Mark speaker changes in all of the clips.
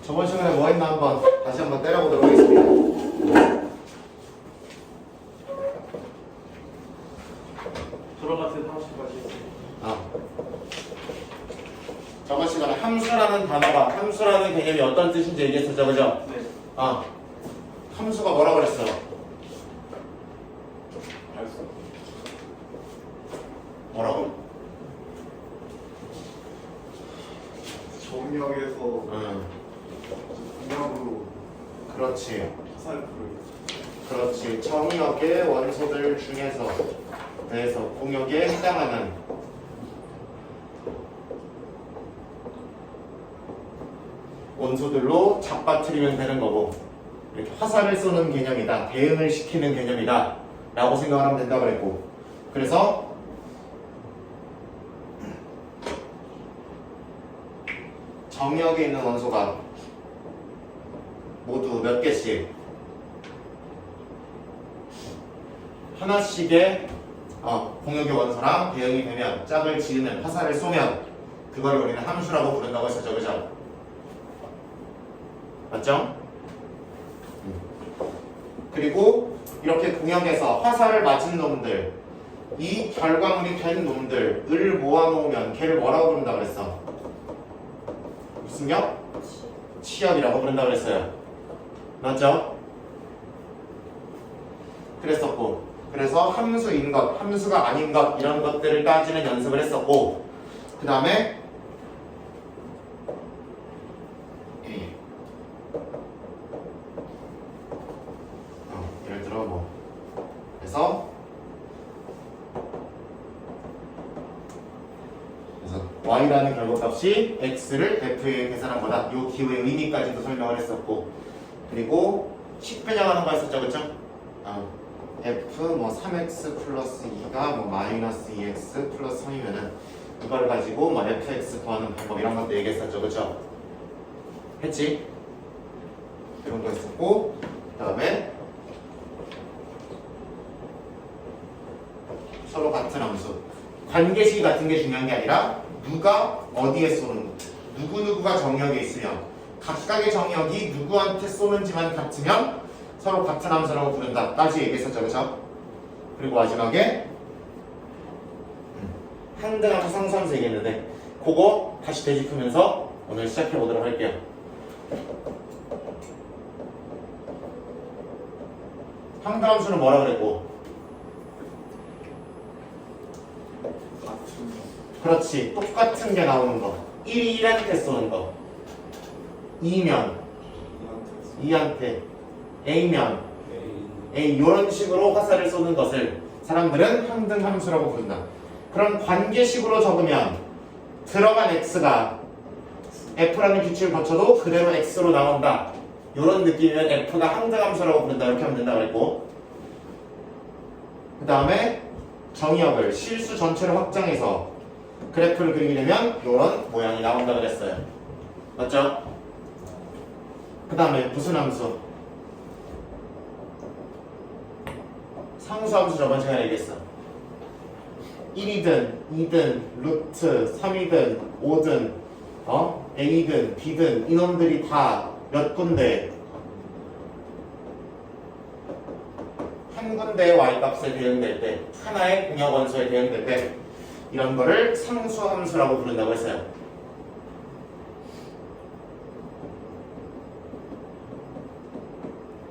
Speaker 1: 저번 시간에 뭐 했나 한번 다시 한번 때려보도록 하겠습니다.
Speaker 2: 저랑 같은 상식까지.
Speaker 1: 저번 시간에 함수라는 단어가, 함수라는 개념이 어떤 뜻인지 얘기했었죠, 그죠?
Speaker 2: 네.
Speaker 1: 함수가 뭐라 그랬어?
Speaker 2: 알았어.
Speaker 1: 뭐라고?
Speaker 2: 정력에서 공약으로
Speaker 1: 그렇지.
Speaker 2: 화살표를.
Speaker 1: 그렇지. 정역의 원소들 중에서 공역에 해당하는 원소들로 잡아뜨리면 되는 거고, 이렇게 화살을 쏘는 개념이다, 대응을 시키는 개념이다 라고 생각을 하면 된다고 그랬고, 그래서 정역에 있는 원소가 모두 몇 개씩 하나씩의 공역의 원소랑 대응이 되면, 짝을 지으면, 화살을 쏘면 그걸 우리는 함수라고 부른다고 했었죠, 그죠? 맞죠? 그리고 이렇게 공역에서 화살을 맞은 놈들, 이 결과물이 된 놈들을 모아놓으면 걔를 뭐라고 부른다 그랬어? 무슨 역? 치역이라고 부른다 그랬어요. 맞죠? 그랬었고, 그래서 함수인 것, 함수가 아닌 것, 이런 것들을 따지는 연습을 했었고, 그 다음에 예를 들어 그래서 y라는 결과값이 x를 f에 계산한 거다. 요 기호의 의미까지도 설명을 했었고, 그리고 식변형하는 거 했었죠, 그쵸? f 3x 플러스 2가 마이너스 2x 플러스 3이면은 이걸 가지고 fx 구하는 방법, 이런 것도 얘기했었죠, 그쵸? 했지? 이런 거 했었고, 그 다음에 서로 같은 함수, 관계식 같은 게 중요한 게 아니라 누가 어디에 쏘는, 누구누구가 정역에 있으면, 각각의 정역이 누구한테 쏘는지만 같으면 서로 같은 함수라고 부른다 까지 얘기했었죠, 그쵸? 그리고 마지막에 항등함수, 상수함수 얘기했는데, 그거 다시 되짚으면서 오늘 시작해 보도록 할게요. 항등함수는 뭐라 그랬고? 그렇지, 똑같은 게 나오는 거. 1이 1한테 쏘는 거, 2면 2한테, A면 A, 이런 식으로 화살을 쏘는 것을 사람들은 항등함수라고 부른다. 그럼 관계식으로 적으면 들어간 X가 F라는 규칙을 거쳐도 그대로 X로 나온다, 이런 느낌이면 F가 항등함수라고 부른다, 이렇게 하면 된다고 그랬고, 그 다음에 정의역을, 실수 전체를 확장해서 그래프를 그리게 되면 이런 모양이 나온다 그랬어요. 맞죠? 그 다음에 무슨 함수? 상수함수 저번 시간에 얘기했어. 1이든 2든 루트 3이든 5든 A든 B든 이놈들이 다 몇 군데, 한 군데의 y값에 대응될 때, 하나의 공역 원소에 대응될 때 이런 거를 상수함수라고 부른다고 했어요.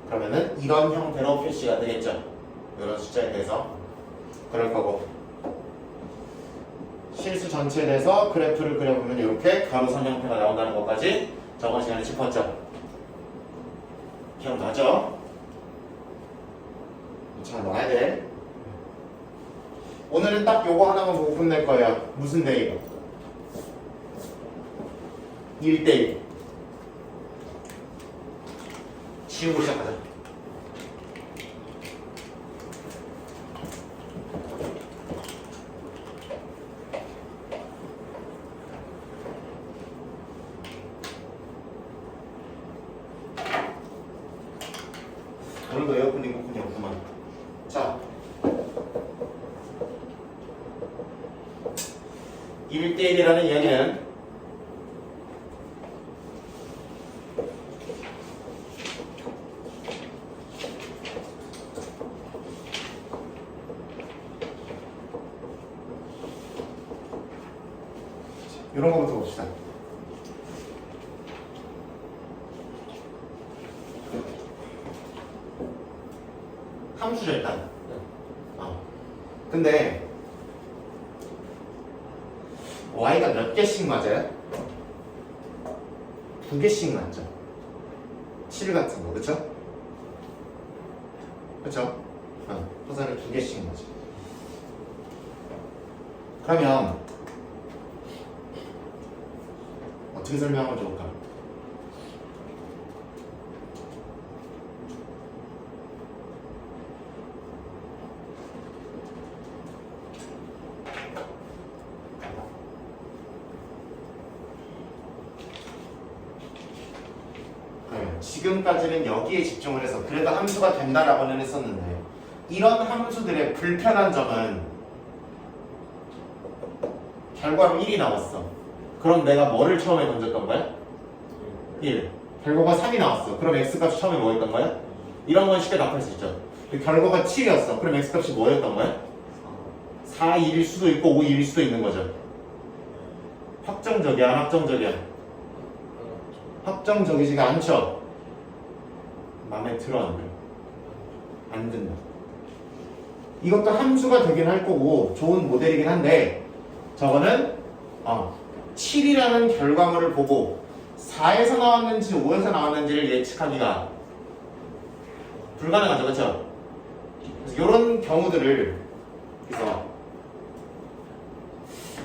Speaker 1: 그러면은 이런 형태로 표시가 되겠죠. 이런 숫자에 대해서. 그럴 거고, 실수 전체에 대해서 그래프를 그려보면 이렇게 가로선 형태가 나온다는 것까지 저번 시간에 짚었죠. 기억나죠? 잘 넣어야 돼. 오늘은 딱 요거 하나만 보고 끝낼 거예요. 무슨 대입? 1대1. 지우고 시작하자. 오늘도 에어컨 이거뿐이 없구만. 자, 1대1이라는 이야기는 이런 거부터 봅시다. 함수죠 일단. 근데 y가 몇 개씩 맞아요? 2개씩 맞죠? 7 같은 거, 그쵸? 그쵸? 화살을 2개씩 맞아. 그러면 어떻게 설명하면 좋을까? 지금까지는 여기에 집중을 해서 그래도 함수가 된다라고는 했었는데 이런 함수들의 불편한 점은 결과로 1이 나왔어. 그럼 내가 뭐를 처음에 던졌던 거야? 1. 결과가 3이 나왔어. 그럼 x값이 처음에 뭐였던 거야? 이런 건 쉽게 답할 수 있죠. 결과가 7이었어. 그럼 x값이 뭐였던 거야? 4, 2일 수도 있고 5, 2일 수도 있는 거죠. 확정적이야, 안 확정적이야? 확정적이지가 않죠. 마음에 들어 안 들어? 안 든다. 이것도 함수가 되긴 할 거고 좋은 모델이긴 한데 저거는 7이라는 결과물을 보고 4에서 나왔는지 5에서 나왔는지를 예측하기가 불가능하죠, 그렇죠? 그래서 이런 경우들을 그래서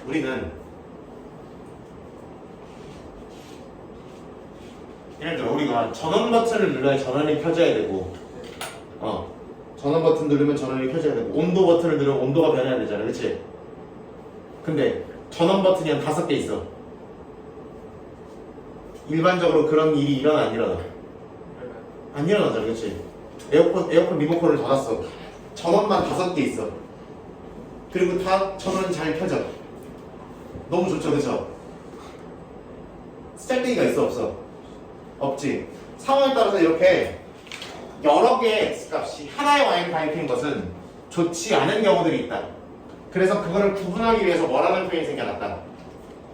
Speaker 1: 우리는 예를 들어 우리가 전원 버튼을 눌러야 전원이 켜져야 되고 전원 버튼 누르면 전원이 켜져야 되고 온도 버튼을 누르면 온도가 변해야 되잖아, 그치? 근데 전원 버튼이 한 5개 있어. 일반적으로 그런 일이 일어나 안 일어나? 안 일어나잖아, 그치? 에어컨 리모컨을 닫았어. 전원만 5개 있어. 그리고 다 전원 잘 켜져. 너무 좋죠, 그쵸? 짤데기가 있어, 없어? 없지. 상황에 따라서 이렇게 여러 개의 x값이 하나의 y를 가리키는 것은 좋지 않은 경우들이 있다. 그래서 그거를 구분하기 위해서 뭐라는 표현이 생겨났다?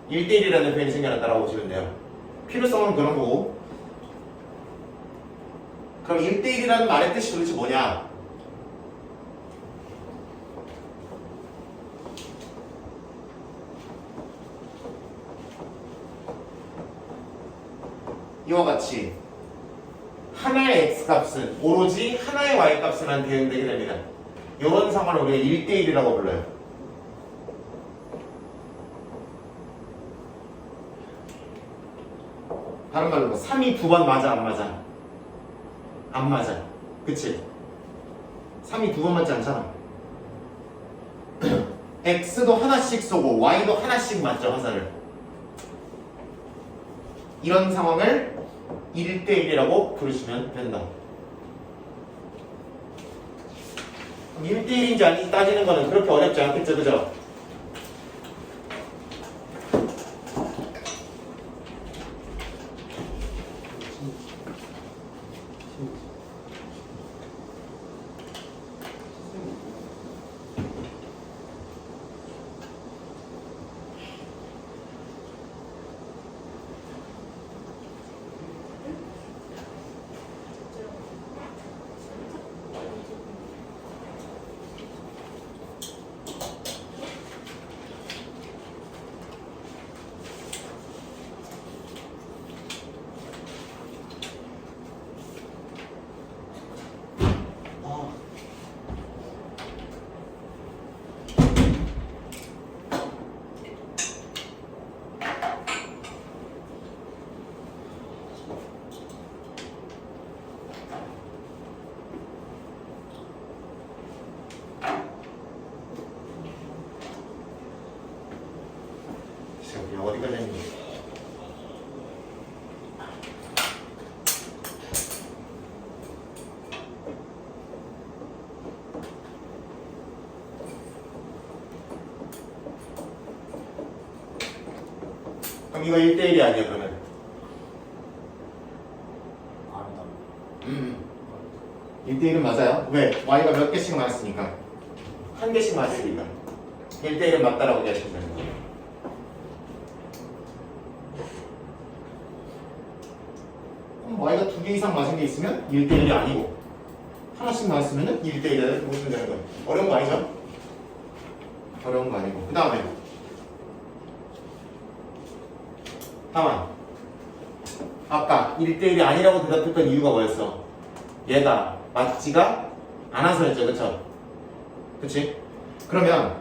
Speaker 1: 1대1이라는 표현이 생겨났다라고 보시면 돼요. 필요성은 그런 거고. 그럼 1대1이라는 말의 뜻이 도대체 뭐냐? 이와 같이 하나의 x값은 오로지 하나의 y값만 대응되게 됩니다. 이런 상황을 우리가 1대1이라고 불러요. 다른 말로 3이 2번 맞아 안 맞아? 안 맞아. 그치? 3이 2번 맞지 않잖아. x도 하나씩 쏘고 y도 하나씩 맞죠, 화살을. 이런 상황을 1대1이라고 부르시면 된다. 1대1인지 아닌지 따지는 거는 그렇게 어렵지 않겠죠, 그죠? 어디까지 했니? 그럼 이거 1대1이 아니야, 그러면?
Speaker 2: 아니다.
Speaker 1: 1대1은 맞아요. 왜? y가 몇 개씩 맞았으니까. 한 개씩 맞으니까. 1대1은 맞다라고 얘기하시면 됩니다. y가 2개 이상 맞은 게 있으면 1대1이 아니고 하나씩 맞았으면 1대1을 보시면 되는 거예요. 어려운 거 아니죠? 어려운 거 아니고. 그 다음에 다만 아까 1대1이 아니라고 대답했던 이유가 뭐였어? 얘가 맞지가 않아서였죠. 그쵸? 그치? 그러면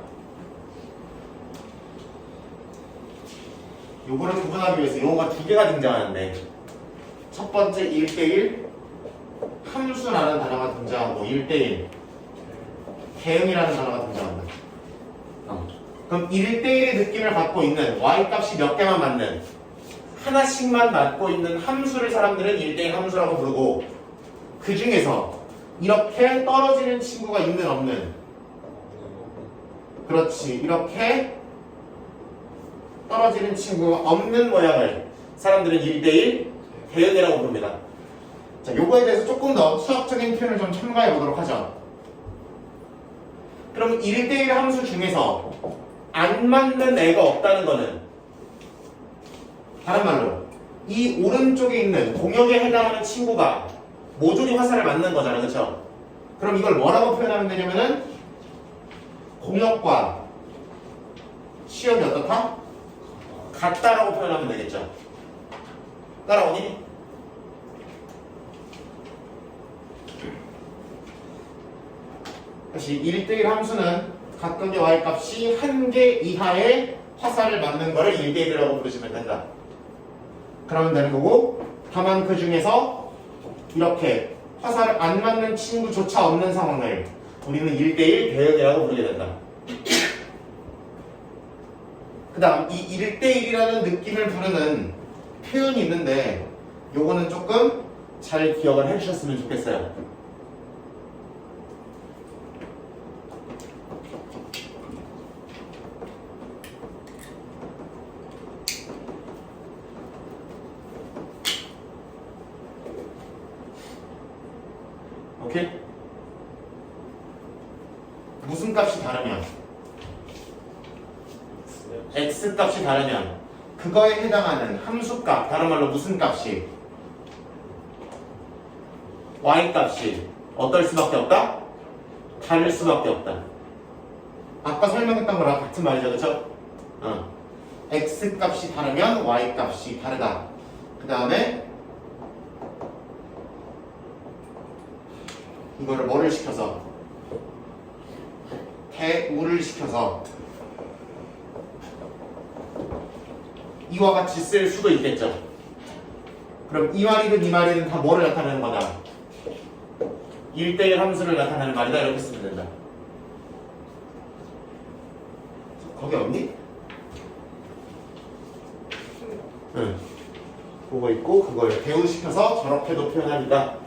Speaker 1: 요거를 구분하기 위해서 용어가 2개가 등장하는데 첫 번째 1대1 함수라는 단어가 등장하고 1대1 대응이라는 단어가 등장한다. 그럼 1대1의 느낌을 갖고 있는 y값이 몇 개만 맞는 하나씩만 맞고 있는 함수를 사람들은 1대1 함수라고 부르고 그 중에서 이렇게 떨어지는 친구가 있는 없는 그렇지 이렇게 떨어지는 친구가 없는 모양을 사람들은 1대1 대응이라고 부릅니다. 자, 요거에 대해서 조금 더 수학적인 표현을 좀 첨가해 보도록 하죠. 그럼 1대1 함수 중에서 안 맞는 애가 없다는 거는 다른 말로 이 오른쪽에 있는 공역에 해당하는 친구가 모조리 화살을 맞는 거잖아. 그쵸? 그럼 이걸 뭐라고 표현하면 되냐면은 공역과 시험이 어떻다? 같다라고 표현하면 되겠죠. 따라오니? 다시 1대1 함수는 각각의 y값이 1개 이하의 화살을 맞는 거를 1대1이라고 부르시면 된다. 그러면 되는 거고 다만 그 중에서 이렇게 화살을 안 맞는 친구조차 없는 상황을 우리는 1대1 대응이라고 부르게 된다. 그 다음 이 1대1이라는 느낌을 부르는 표현이 있는데 요거는 조금 잘 기억을 해주셨으면 좋겠어요. 오케이? 무슨 값이 다르면 x 값이 다르면 그거에 해당하는 함수값, 다른 말로 무슨 값이 y 값이 어떨 수밖에 없다? 다를 수밖에 없다. 아까 설명했던 거랑 같은 말이죠. 그쵸? x 값이 다르면 y 값이 다르다. 그 다음에 이거를 뭐를 시켜서 대우를 시켜서 이와 같이 쓸 수도 있겠죠. 그럼 이 말이든 이 말이든 다 뭐를 나타내는 거다? 1대1 함수를 나타내는 말이다. 이렇게 쓰면 된다. 거기 없니? 응. 그거 있고 그걸 대우시켜서 저렇게도 표현하니까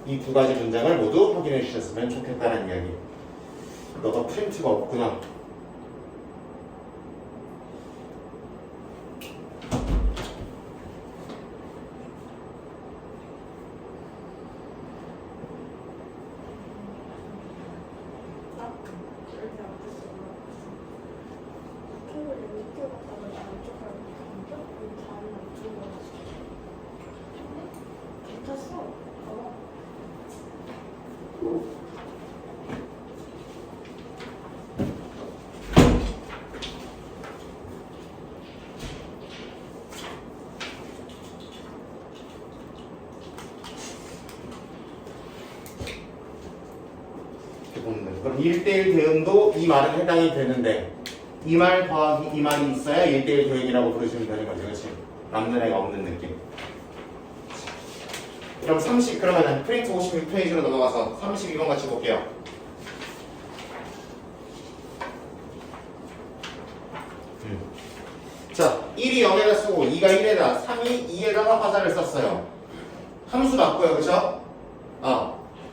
Speaker 1: 이 두 가지 문장을 모두 확인해 주셨으면 좋겠다는 이야기. 너가 프린트가 없구나. 그럼 1대1 대응도 이 말은 해당이 되는데 이 말 더하기 이 말이 있어야 1대1 대응이라고 부르시면 되는 거죠. 그렇지? 남는 애가 없는 느낌. 그럼 그러면은 프린트 56페이지로 넘어가서 32번 같이 볼게요. 자, 1이 0에다 쓰고 2가 1에다 3이 2에다가 화살을 썼어요. 함수 맞고요. 그쵸?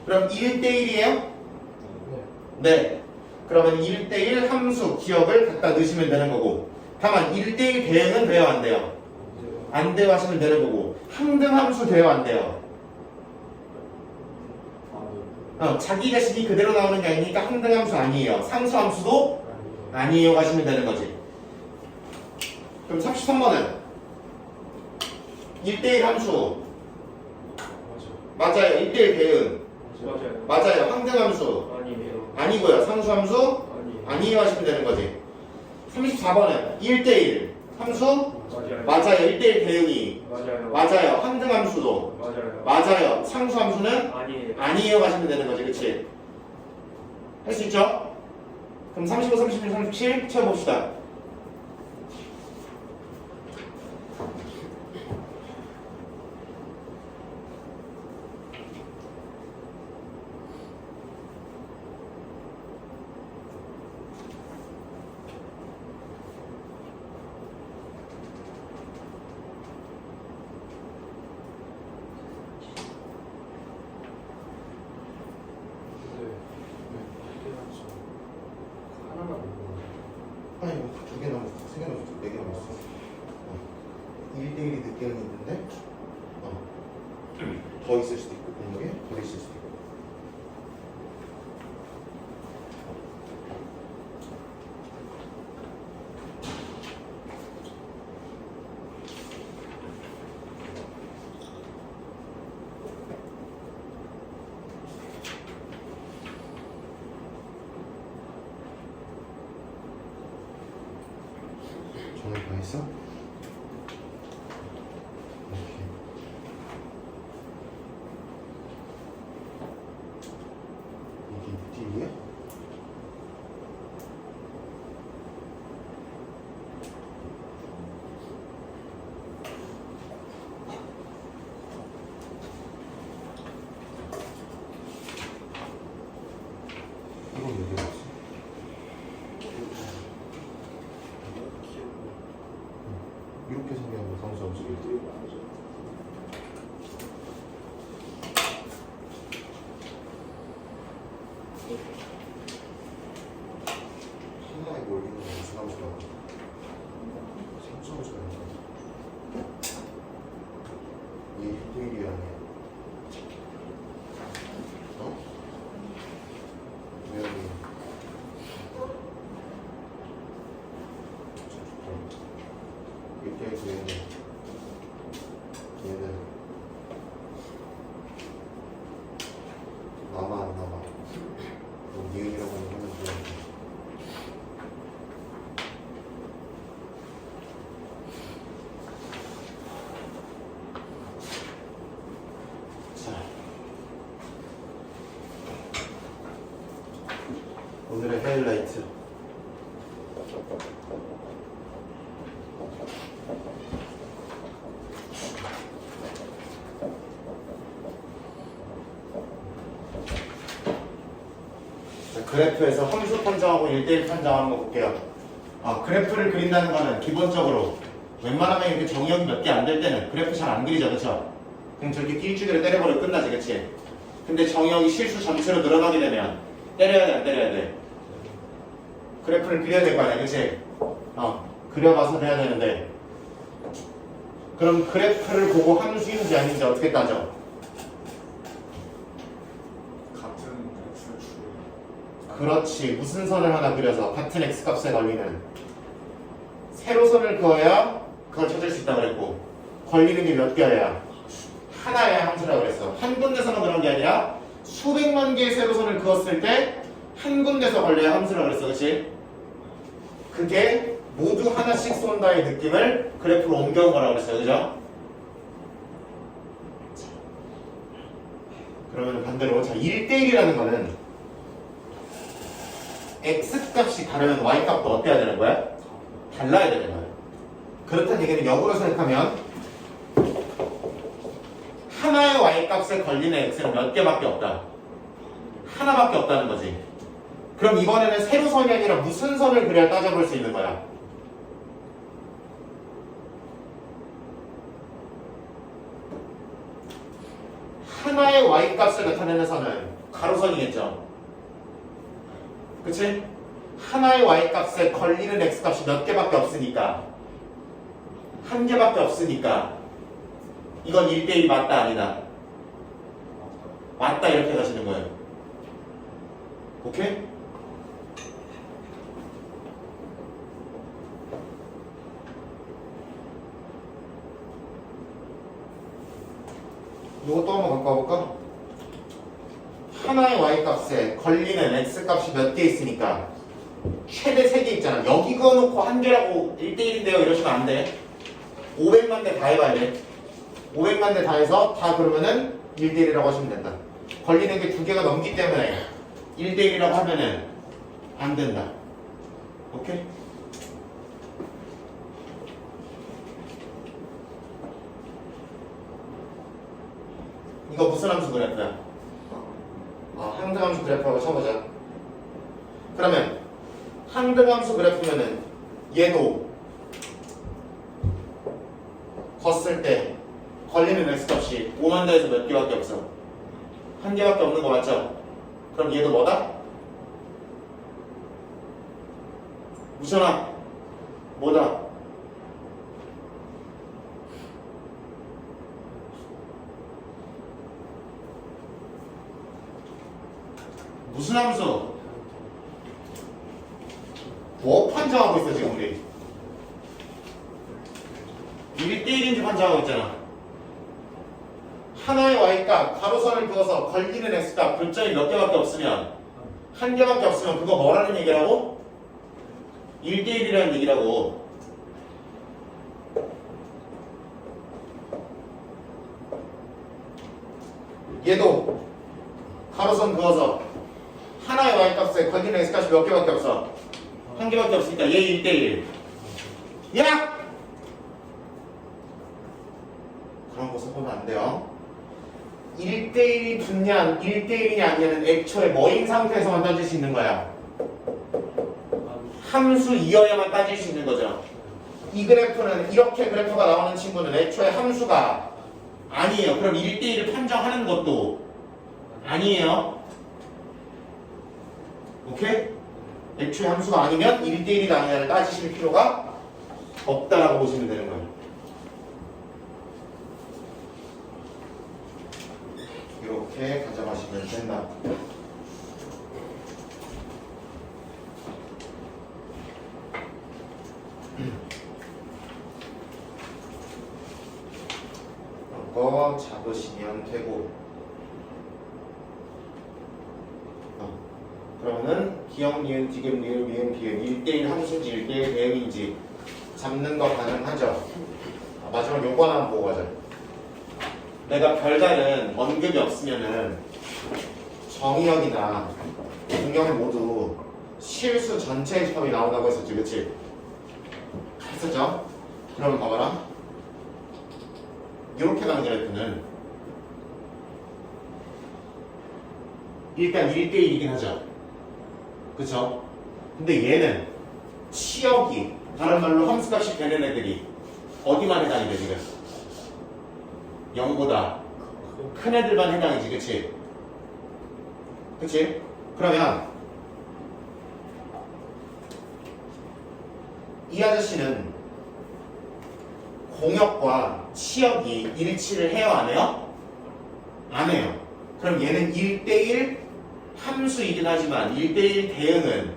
Speaker 1: 그럼 1대1이에요? 네. 그러면 1대1 함수 기억을 갖다 넣으시면 되는 거고 다만 1대1 대응은 돼요? 안 돼요? 안 돼요 하시면 되는 거고 항등 함수 돼요? 안 돼요? 자기 자식이 그대로 나오는 게 아니니까 항등 함수 아니에요. 상수 함수도 아니에요 하시면 되는 거지. 그럼 33번은 1대1 함수 맞아요. 1대1 대응.
Speaker 3: 맞아요.
Speaker 1: 맞아요. 항등함수.
Speaker 3: 아니에요.
Speaker 1: 아니고요. 상수함수.
Speaker 3: 아니에요.
Speaker 1: 아니에요 하시면 되는 거지. 34번은 1대1 함수.
Speaker 3: 맞아요.
Speaker 1: 맞아요. 1대1 대응이.
Speaker 3: 맞아요.
Speaker 1: 맞아요. 항등함수도.
Speaker 3: 맞아요.
Speaker 1: 맞아요. 상수함수는
Speaker 3: 아니에요.
Speaker 1: 아니에요 하시면 되는 거지. 그치? 할 수 있죠? 그럼 35, 36, 37 채워봅시다.
Speaker 2: 하나만 먹어.
Speaker 1: 아니 뭐 2개 남았어. 3개 남았어. 4개 남았어. 1대1이 늦게는 있는데 더 있을 수도 있고 공목에 더 있을 수도 있고. 전화 다 했어? 오케이. 이게 뒤에? 이건 왜 들어갔어? 이렇게 생겨서 상수함수 1대1 하나에 몰리는 건 무슨 함수라고? 상수함수가 아니야. 이게 1대1이 아니야. 어? 왜 아니야? 1대1 얘는 남아 안 남아? 그럼 니은이라고 하는 거는 좋아하는데. 자, 오늘의 하이라이트. 자, 그래프에서 함수 판정하고 1대1 판정하는 거 볼게요. 그래프를 그린다는 거는 기본적으로 웬만하면 이렇게 정의역이 몇 개 안 될 때는 그래프 잘 안 그리죠, 그쵸? 그럼 저렇게 띠줄기를 때려버리고 끝나지, 그치? 근데 정의역이 실수 전체로 늘어나게 되면 때려야 돼, 안 때려야 돼? 그래프를 그려야 될 거 아니야, 그치? 그려봐서 돼야 되는데 그럼 그래프를 보고 함수인지 아닌지 어떻게 따져?
Speaker 2: 같은 x축.
Speaker 1: 그렇지. 무슨 선을 하나 그려서 같은 x값에 걸리는 세로선을 그어야 그걸 찾을 수 있다고 그랬고 걸리는 게 몇 개야? 하나의 함수라고 그랬어. 한 군데서만 그런 게 아니라 수백만 개의 세로선을 그었을 때 한 군데서 걸려야 함수라고 그랬어. 그치? 그게 모두 하나씩 쏜다의 느낌을 그래프로 옮겨온 거라고 그랬어요. 그죠? 그러면 반대로 자 1대1이라는 거는 x값이 다르면 y값도 어때야 되는 거야? 달라야 되는 거야. 그렇다는 얘기는 역으로 생각하면 하나의 y값에 걸리는 x는 몇 개밖에 없다? 하나밖에 없다는 거지. 그럼 이번에는 세로선이 아니라 무슨 선을 그려야 따져볼 수 있는 거야? 하나의 y값을 나타내는 선은 가로선이겠죠. 그치? 하나의 y값에 걸리는 x값이 몇 개밖에 없으니까 한 개밖에 없으니까 이건 1대1 맞다 아니다? 맞다 이렇게 가시는 거예요. 오케이? 이것도 한번 갖고 와볼까? 하나의 y-값에 걸리는 x-값이 몇 개 있으니까 최대 3개 있잖아. 여기 그어놓고 한 개라고 1대1인데요 이러시면 안 돼. 500만 대 다 해봐야 돼. 500만 대 다 해서 다 그러면은 1대1이라고 하시면 된다. 걸리는 게 2개가 넘기 때문에 1대1이라고 하면은 안 된다. 오케이? 이거 무슨 함수 그래프야? 항등함수 그래프라고 쳐보자. 그러면 항등함수 그래프면은 얘도 걷을 때 걸리는 x값이 5만 대에서 몇 개밖에 없어? 한 개밖에 없는 거 맞죠? 그럼 얘도 뭐다? 우선아 뭐다? 무슨 함수? 뭐 판정하고 있어 지금 우리? 1대1인지 판정하고 있잖아. 하나의 y값 가로선을 그어서 걸리는 x값 교점이 몇 개밖에 없으면 한 개밖에 없으면 그거 뭐라는 얘기라고? 1대1이라는 얘기라고. 얘도 가로선 그어서 하나의 y값에 걸리는 x값이 몇 개밖에 없어? 한 개밖에 없으니까 얘 1대1. 야! 그런 거 써보면 안 돼요. 1대1이 붙냐 1대1이냐 아니냐는 애초에 뭐인 상태에서만 따질 수 있는 거야. 함수이어야만 따질 수 있는 거죠. 이 그래프는 이렇게 그래프가 나오는 친구는 애초에 함수가 아니에요. 그럼 1대1을 판정하는 것도 아니에요. 오케이? 애초에 함수가 아니면 1대1이다 아니냐를 따지실 필요가 없다라고 보시면 되는 거예요. 이렇게 가져가시면 된다. 이거 잡으시면 되고. 그러면은 기억, 니은, 디귿, 리을, 미음, 비읍 1대1 함수인지 1대1 대응인지 잡는 거 가능하죠? 마지막 요거 하나 보고 가자. 내가 별다른 언급이 없으면은 정의역이나 공역을 모두 실수 전체의 합이 나온다고 했었지, 그치? 했었죠? 그러면 봐봐라. 이렇게 가는 그래프는 일단 1대1이긴 하죠. 그쵸? 근데 얘는 치역이 다른 말로 함수값이 되는 애들이 어디만 해당이 돼 지금? 0보다 큰 애들만 해당이지, 그치? 그치? 그러면 이 아저씨는 공역과 치역이 일치를 해요, 안 해요? 안 해요. 그럼 얘는 1대1 함수이긴 하지만 1대1 대응은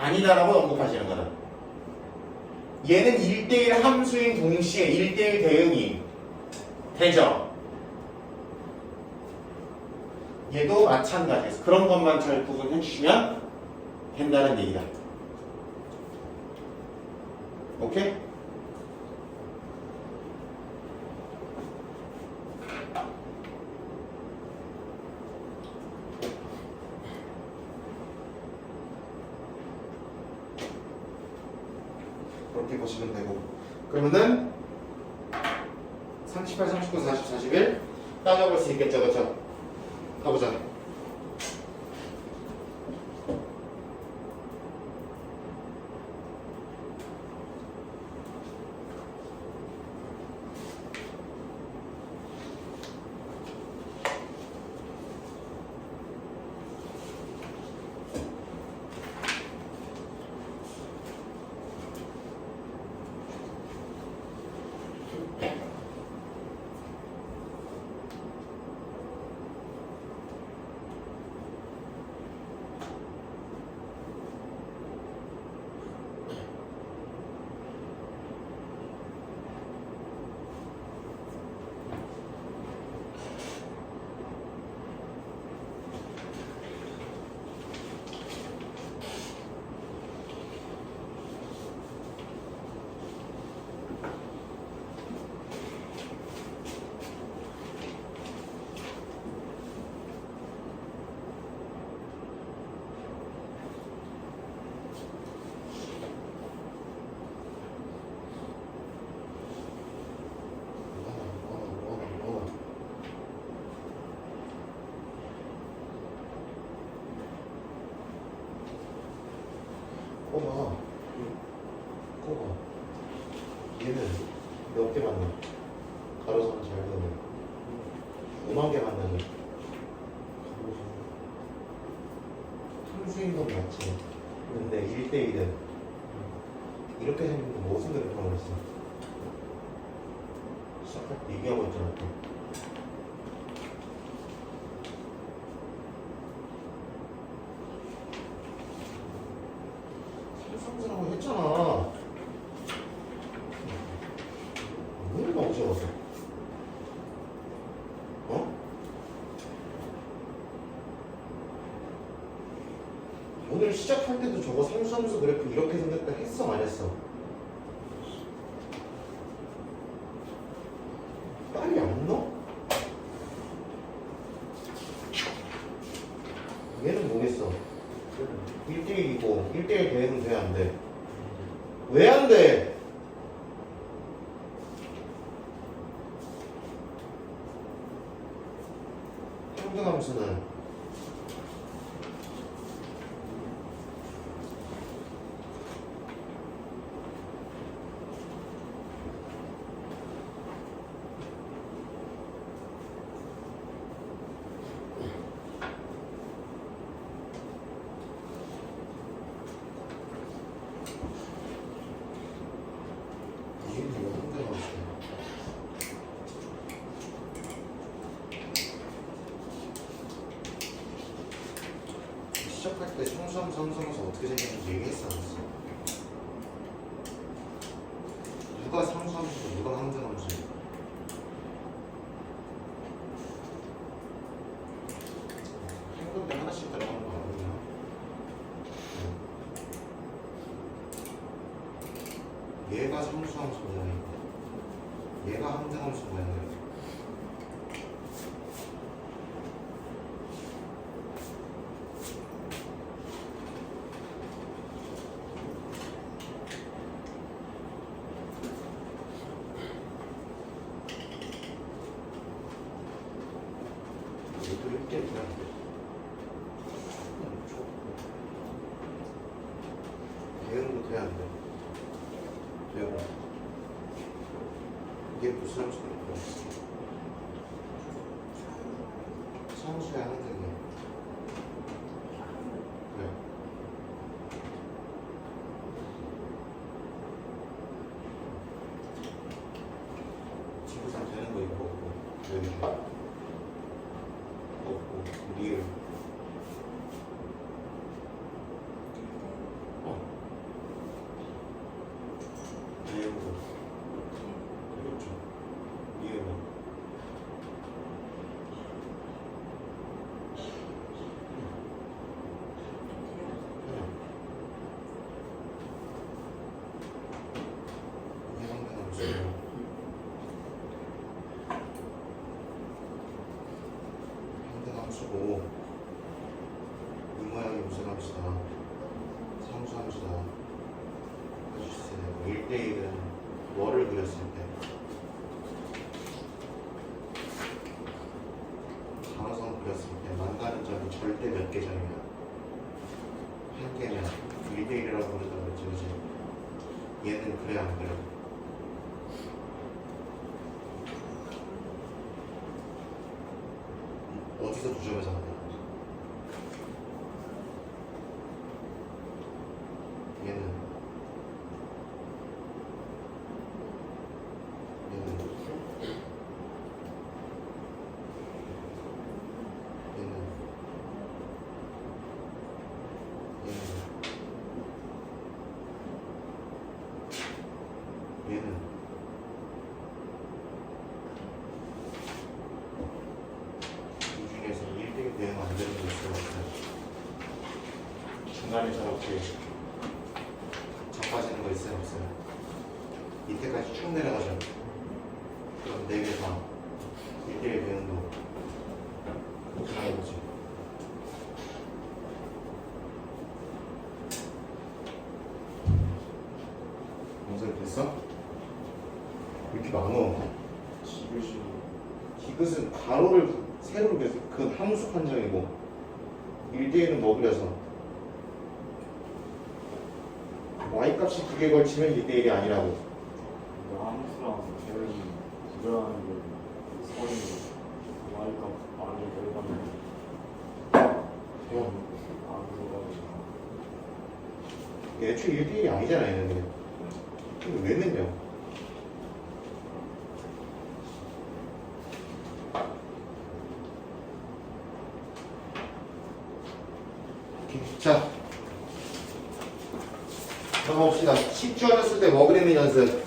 Speaker 1: 아니다라고 언급하시는 거다. 얘는 1대1 함수인 동시에 1대1 대응이 되죠. 얘도 마찬가지예요. 그런 것만 잘 구분해 주시면 된다는 얘기다. 오케이? 그렇게 보시면 되고. 그러면은 38, 39, 40, 41 따져볼 수 있겠죠, 그렇죠? 가보자. 코가 얘는 몇 개 만나? 가로선은 잘 되네. 5만 개 만나죠. 함수인 건 맞지. 근데 1대1은 이렇게 생긴 거 무슨 그래프라고 그랬어? 시작할 때 얘기하고 있잖아. 또. 삼수라고 했잖아. 왜 이렇게 어지러워서? 어? 오늘 시작할 때도 저거 삼수 그래프 이렇게 생겼다 했어 안 했어? 빨리 안 넣어? 얘는 뭐겠어? 1대1이고 1대1 대응은 돼 안 돼? 왜 안 돼? 평등함수는 이게 뭐야 평등함수? 시작할 때 삼수함수 어떻게 생겼는지 얘기했어 안 했어? 누가 삼수함수 누가 함등함수? 행동대 하나씩 들어가는 거 아니냐? 얘가 삼수함수 모양이고 얘가 함등함수 모양이야. 얘도 이렇게 그냥 대응도 돼야 안 돼. 대응. 이게 무슨 함수일까? 상수야 함등이야. 그래. 지구상 되는 거 이거 없고 여기 없고 리을 대우고 그렇죠. 리을은 이게 함등함수예요. 함수고 이 모양이 무슨 함수다? 상수함수다. 해주세요. 1대1은 뭐를 그렸을 때? 가로선 그렸을 때 만나는 점이 절대 몇 개 점이야? 한 개면 1대1이라고 부른다고 그랬지, 그치? 얘는 그래 안 그래? 어디서 두 점에서 만나? 얘는 얘는 이 중에서 1대1 대응 안 되는 거 있어요? 중간에 저렇게 자빠지는 거 있어요? 없어요? 밑에까지 쭉 내려가죠. 그럼 4개 다 1대1 대응도 가는 거지. 검색 됐어? 왜 이렇게 많어? 디귿은 가로를 세로로 그려서 그 함수 판정이고 1대1은 뭐 그려서 y값 절대값이 두 개 걸치면 1대1이 아니라고.
Speaker 2: 함수랑 걔는 구별하는 게 서로 y값 많이 들어가면 안 들어가면
Speaker 1: 애초에 1대1이 아니잖아 얘네들. 이거 왜 넣냐? 자, 넘어봅시다. 식 주어졌을 때 뭐 그리는 연습,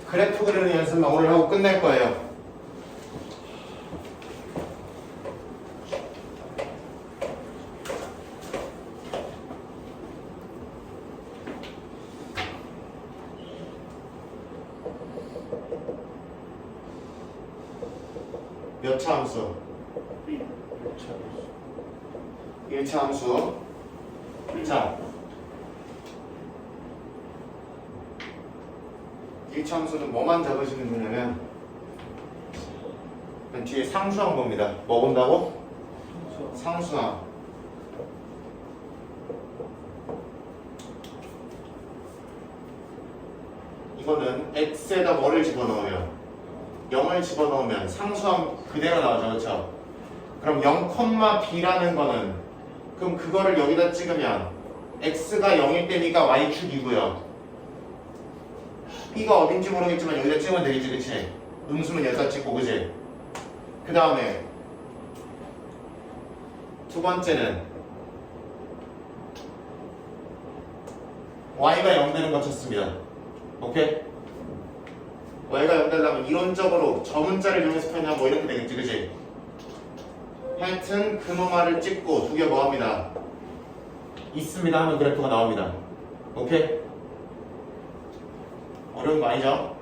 Speaker 1: 그래프 그리는 연습만 오늘 하고 끝낼 거예요. 몇 차 함수? 1차 함수. 자, 1차 함수는 뭐만 적으시면 되냐면 맨 뒤에 상수항 봅니다. 뭐 본다고? 상수항. 이거는 x에다 뭐를 집어넣으면 0을 집어넣으면 상수항 그대로 나오죠. 그렇죠? 그럼 0,b라는 거는 그럼 그거를 여기다 찍으면 x가 0일 때 b가 y축이고요. b가 어딘지 모르겠지만 여기다 찍으면 되겠지. 그치? 음수는 여기다 찍고 그치? 그 다음에 두 번째는 y가 0 되는 거 쳤습니다. 오케이? y가 0 되려면 이론적으로 저 문자를 이용해서 표현하면 뭐 이렇게 되겠지. 그치? 하여튼 그 노말을 찍고 두 개 뭐합니다. 있습니다 하면 그래프가 나옵니다. 오케이? 어려운 거 아니죠?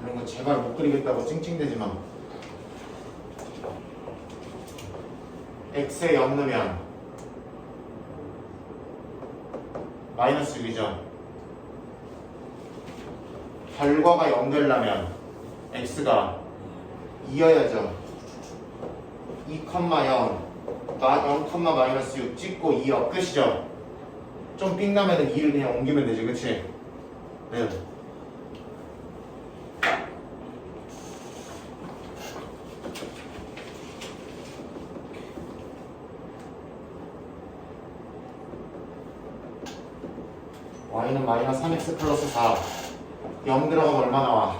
Speaker 1: 이런 거 제발 못 그리겠다고 찡찡대지 마. x에 0 넣으면 마이너스 6이죠. 결과가 0 되려면 x가 2여야죠. 2, 0, 0, 마이너스 6 찍고 2여 끝이죠. 좀 삥 나면은 2를 그냥 옮기면 되지. 그치? 네. y는 마이너스 3x 플러스 4 0 들어가면 얼마 나와?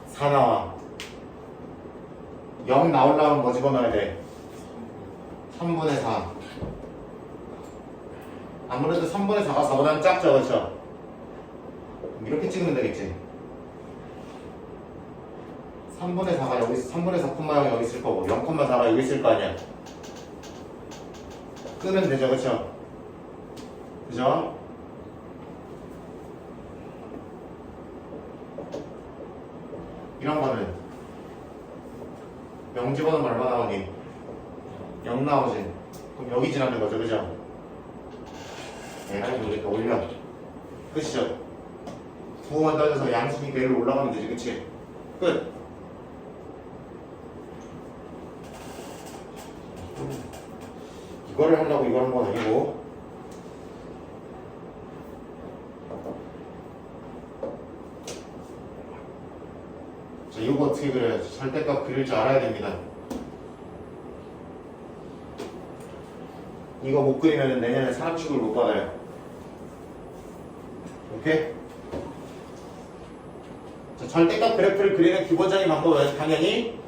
Speaker 1: 4 나와. 0 나오려면 뭐 집어넣어야 돼? 3분의 4. 아무래도 3분의 4가 4보다는 작죠. 그렇죠? 이렇게 찍으면 되겠지. 3분의 4가 여기 3분의 4 0 여기 있을 거고 0, 4가 여기 있을 거 아니야. 끄면 되죠. 그렇죠? 그죠? 이런 거는 0 집어넣으면 얼마 나오니? 0 나오지. 그럼 여기 지나는 거죠. 그죠? 아니 우리가 올려. 끝이죠? 부호만 따져서 양수니까 일로 올라가면 되지. 그치? 끝. 이거를 하려고 이거 한 건 아니고 자, 이거 어떻게 그려요? 절대값 그릴 줄 알아야 됩니다. 이거 못 그리면 내년에 사람 취급을 못 받아요. 오케이? 자, 절대값 그래프를 그리는 기본적인 방법은 당연히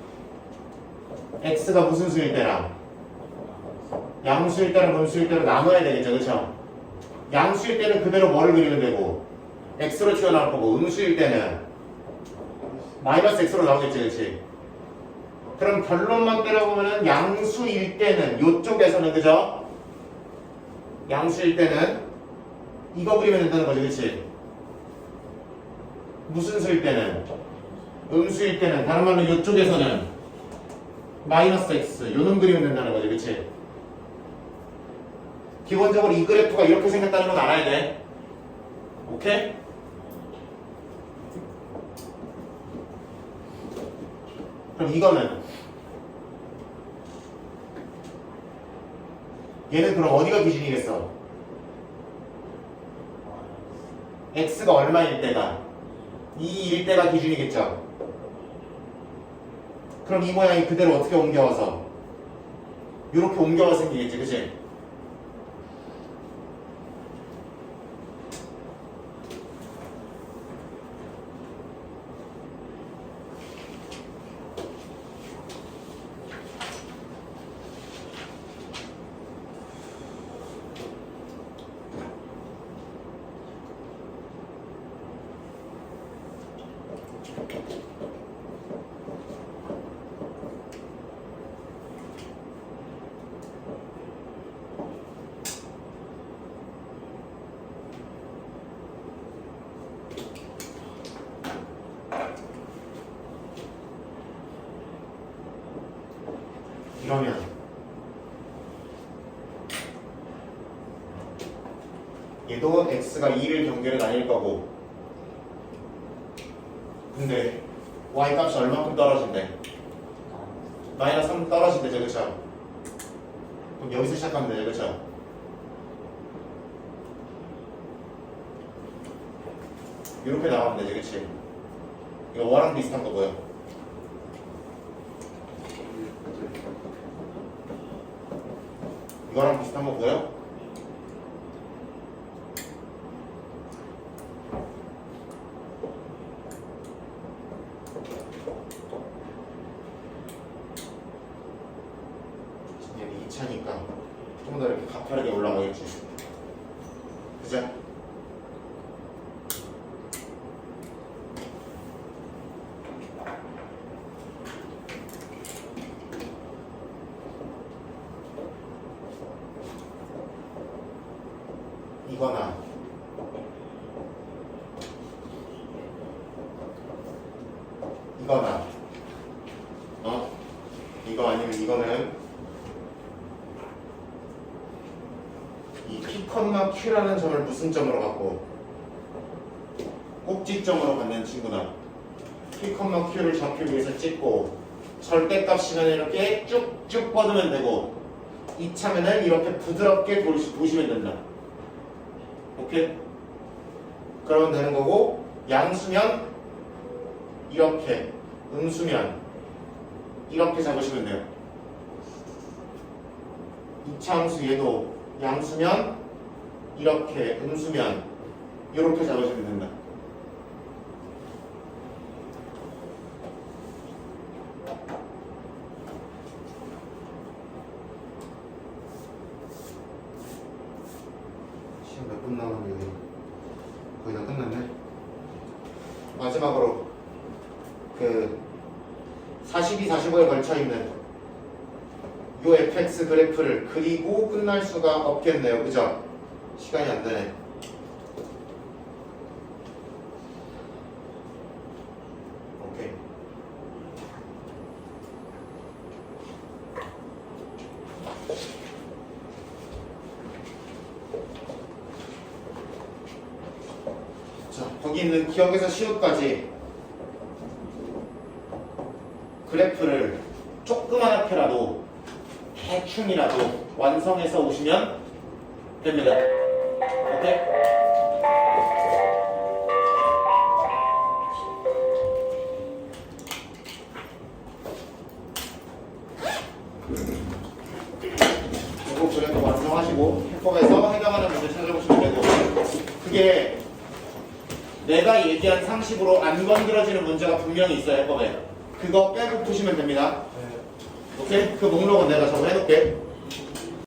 Speaker 1: x가 무슨 수일 때랑 양수일 때랑 분수일 때로 나눠야 되겠죠. 그렇죠? 양수일 때는 그대로 뭐를 그리면 되고 x로 튀어나올 거고 음수일 때는 마이너스 x로 나오겠지. 그렇지? 그럼 결론만 때려보면은 양수일 때는 요쪽에서는 그죠? 양수일 때는 이거 그리면 된다는 거지. 그렇지? 무슨 수일 때는 음수일 때는 다른 말로 요쪽에서는 마이너스 x 요놈 그리면 된다는 거지. 그렇지? 기본적으로 이 그래프가 이렇게 생겼다는 건 알아야 돼. 오케이? 그럼 이거는 얘는 그럼 어디가 기준이겠어? x가 얼마일 때가 2일 때가 기준이겠죠? 그럼 이 모양이 그대로 어떻게 옮겨와서 이렇게 옮겨와 생기겠지, 그치? 이러면 얘도 x가 2일 경계는 아닐 거고 근데 y 값이 얼마큼 떨어진대? 마이너스 3 떨어진대죠, 그쵸? 그럼 여기서 시작하면 되죠, 그쵸? 이렇게 나가면 되지, 그치? 이거 Y랑 비슷한 거고요. 이거랑 비슷한 거고요. 얘는 2차니까 좀 더 이렇게 가파르게 올라가겠지. 그죠? 이거나 이거나 이거 아니면 이거는 이 P, Q라는 점을 무슨 점으로 갖고 꼭지점으로 갖는 친구다. P, Q를 좌표 위에서 찍고 절대값이면 이렇게 쭉쭉 뻗으면 되고 2차면은 이렇게 부드럽게 도시면 된다. 오케이? 그러면 되는 거고 양수면 이렇게 음수면 이렇게 잡으시면 돼요. 2차 함수 얘도 양수면 이렇게 음수면 이렇게 잡으시면 된다. 시간 몇 분 남았는데 거의 다 끝났네. 마지막으로 그 42, 45에 걸쳐있는 요 fx 그래프를 그리고 끝날 수가 없겠네요. 그죠? 시간이 안 되네. 오케이. 자, 거기 있는 기억에서 시옷까지 그래프를 조그맣게라도 대충이라도 완성해서 오시면 됩니다. 오케이? 이거 그래프 완성하시고 해법에서 해당하는 문제 찾아보시면 되고 그게 내가 얘기한 상식으로 안 건드려지는 문제가 분명히 있어요. 해법에 그거 빼고 푸시면 됩니다. 오케이? 그 목록은 내가 적어 해놓을게.